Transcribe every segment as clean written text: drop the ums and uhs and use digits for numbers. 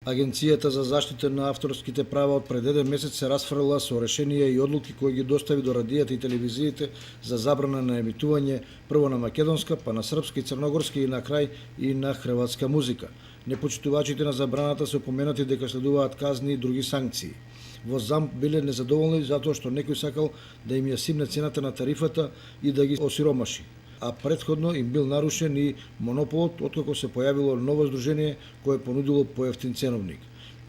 Агенцијата за заштита на авторските права од пред еден месец се расфрла со решенија и одлуки кои ги достави до радијата и телевизиите за забрана на емитување прво на македонска, па на српска и црногорска и на крај и на хрватска музика. Непочитувачите на забраната се упоменати дека следуваат казни и други санкции. Во ЗАМП биле незадоволни затоа што некој сакал да им ја симне цената на тарифата и да ги осиромаши, а претходно им бил нарушен и монополот откако се појавило ново здружение кое понудило поевтин ценовник.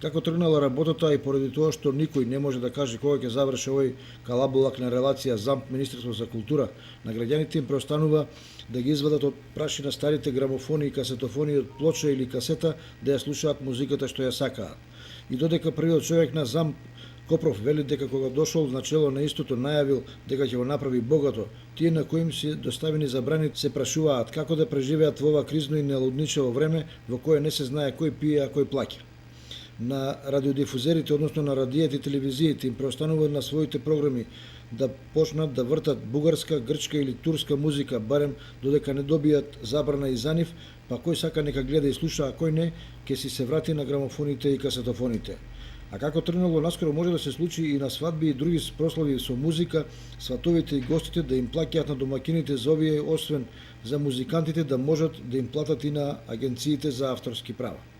Како тргнала работата и поради тоа што никој не може да каже кога ќе заврши овој калабулак на релација ЗАМП Министерство за култура, на граѓаните им преостанува да ги извадат од прашина старите грамофони и касетофони од плоча или касета да ја слушаат музиката што ја сакаат. И додека првиот човек на ЗАМП Копров вели дека кога дошол на чело на истото најавил дека ќе го направи богато, тие на кои им се доставени забрани се прашуваат како да преживеат во ова кризно и нелудничево време во кое не се знае кој пие, а кој плаќа. На радиодифузерите, односно на радијата и телевизиите, им преостанува на своите програми да почнат да вртат бугарска, грчка или турска музика, барем додека не добијат забрана и за нив, па кој сака нека гледа и слуша, а кој не, ќе си се врати на грамофоните и касетофоните. А како тргнало наскоро може да се случи и на свадби и други прослави со музика, сватовите и гостите да им плаќаат на домакините за овие, освен за музикантите да можат да им платат и на агенциите за авторски права.